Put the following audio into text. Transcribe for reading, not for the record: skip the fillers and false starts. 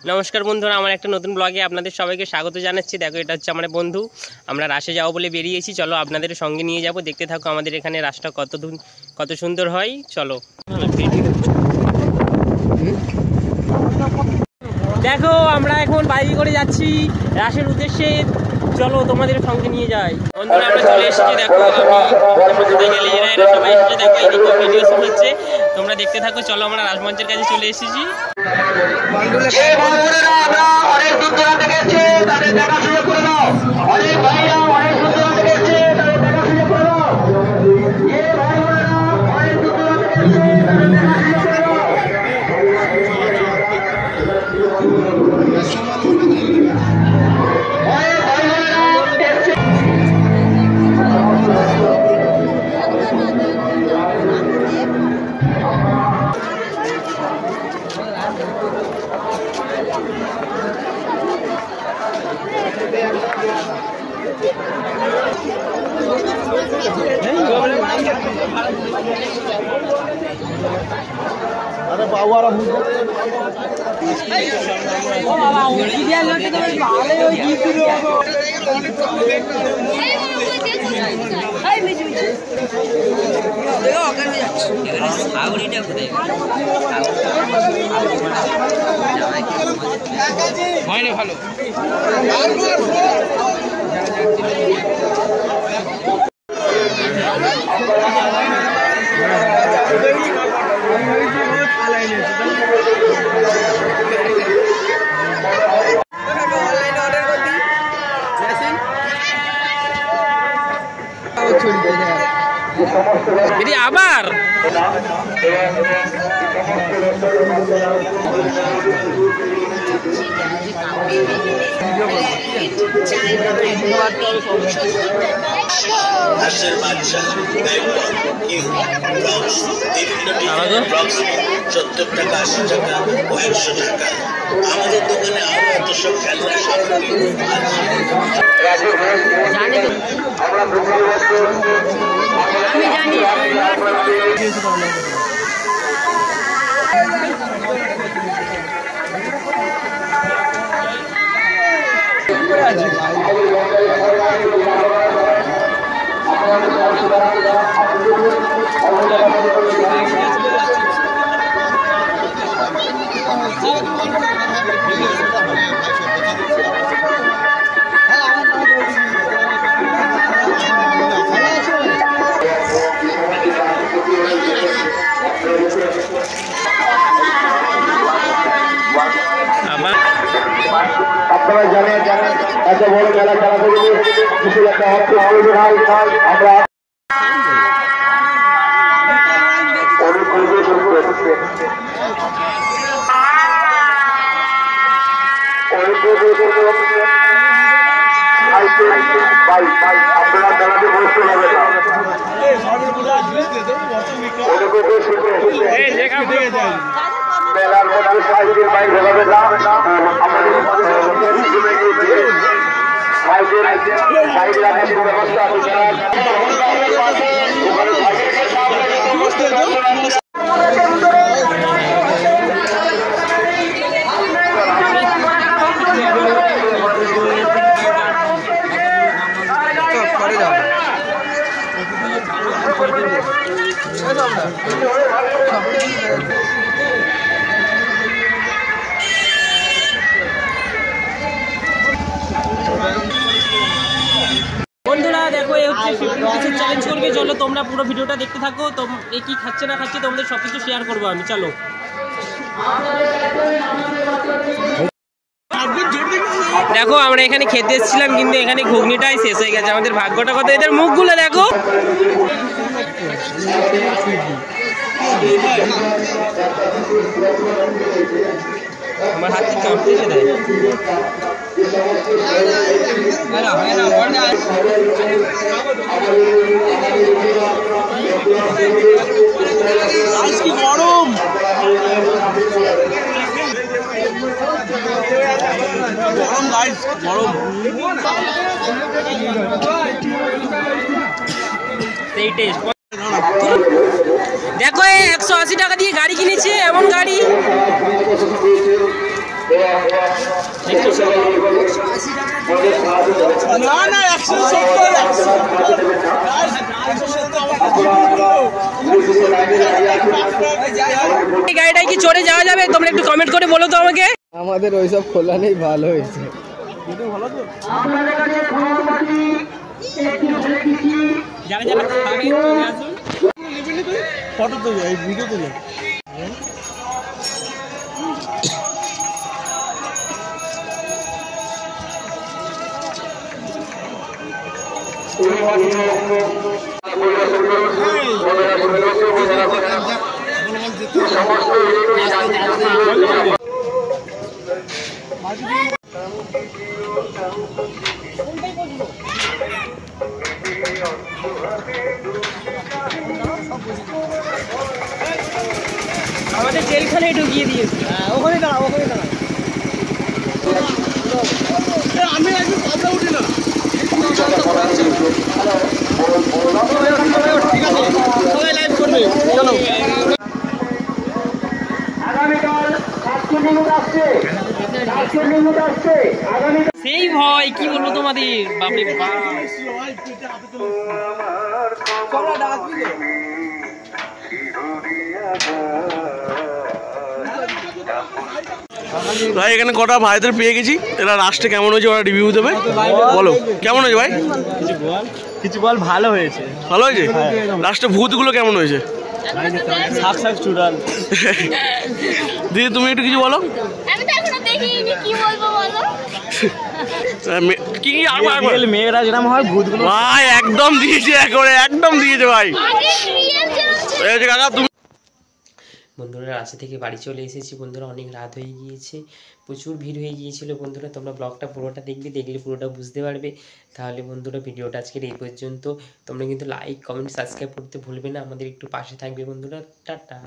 নমস্কার বন্ধুরা, আমার একটা নতুন ব্লগে আপনাদের সবাইকে স্বাগত জানাচ্ছি। দেখো, এটা হচ্ছে আমার বন্ধু। আমরা রাসে যাবো বলে বেরিয়েছি। চলো আপনাদের সঙ্গে নিয়ে যাব, দেখতে থাকো আমাদের এখানে রাসটা কত সুন্দর হয়। চলো দেখো, আমরা এখন বাইরে করে যাচ্ছি রাসের উদ্দেশ্যে। চলো তোমাদের সঙ্গে নিয়ে যাই। বন্ধুরা আমরা চলে এসেছি। দেখো এরা সবাই এসেছে। দেখো এইদিকে ভিডিও শুট হচ্ছে, তোমরা দেখতে থাকো। চলো আমরা রাজমঞ্চের কাছে চলে এসেছি। अरे बाबा ভালো আবার হাসের বাচ্চা 70 টাকা 80 টাকা 100 টাকা। আমাদের দোকানে আরো এত সব খেলনা আমি জানি। আপনারা জানেন এত বড় মেলা খেলা থেকে কিছু একটা অর্থ আমরা আপনারা মেলাতে বসতে হবে না। মেলার মধ্যে সাইকেল বাইক হবে না। আমাদের সাইকেল রাখার ব্যবস্থা বন্ধুরা দেখো, এই হচ্ছে 50 রুপিসের চ্যালেঞ্জ করবে। চলো তোমরা পুরো ভিডিওটা দেখতে থাকো। তো এ কি খাচ্ছে না খাচ্ছে তোমাদের সব কিছু শেয়ার করবো আমি। চলো দেখো, আমরা এখানে খেতে এসেছিলাম, কিন্তু এখানে ঘুগনিটাই শেষ হয়ে গেছে। আমাদের ভাগ্যটা কত! এদের মুখগুলো দেখো। আমার হাতে কাঁপতে দেয়। কি গরম! গরম গাইস, গরম। সেই টেস্ট দেখো, 180 টাকা দিয়ে গাড়ি কিনেছে। এমন গাড়ি এই গাড়িটায় কি চড়ে যাওয়া যাবে? তোমরা একটু কমেন্ট করে বলো তো আমাকে। আমাদের ওইসব খোলা নেই, ভালো হয়েছে। যারা যারা খাবে আসুন, ফটো তুলে, এই ভিডিও তুলে। আমাদের জেলখানে ঢুকিয়ে দিয়েছে। ওখানে দাঁড়াও, ওখানে দাঁড়াও। আমি একদম কথা উঠি না। সবাই লাইভ করবে, চলো। সেই ভয় কি বলবো তোমাদের, বাপরে বাপ। ভাই এখানে কটা ভাইদের পেয়ে গেছি, এরা লাস্টে কেমন হয়েছে ওরা রিভিউ দেবে। বলো কেমন হয়েছে ভাই? কিছু বল। ভালো হয়েছে, ভালো হয়েছে। লাস্টে ভূতগুলো কেমন হয়েছে? সাক সাক চুড়াল। দিদি তুমি একটু কিছু বলো। আমি তো এখনো দেখিনি, কি বলবো বলো? কি মেয়েরা যেরকম হয় ভূতগুলো ভাই একদম দিয়েছে, একদম দিয়েছে ভাই। কাকা তুমি বন্ধুরা রাস্তা থেকে বাড়ি চলে এসেছি বন্ধুরা, অনেক রাত হয়ে গিয়েছে, প্রচুর ভিড় হয়ে গিয়েছিল বন্ধুরা। তোমরা ব্লগটা পুরোটা দেখলে পুরোটা বুঝতে পারবে। তাহলে বন্ধুরা ভিডিওটা আজকের এই পর্যন্ত। তোমরা কিন্তু লাইক কমেন্ট সাবস্ক্রাইব করতে ভুলবে না, আমাদের একটু পাশে থাকবে বন্ধুরা। টাটা।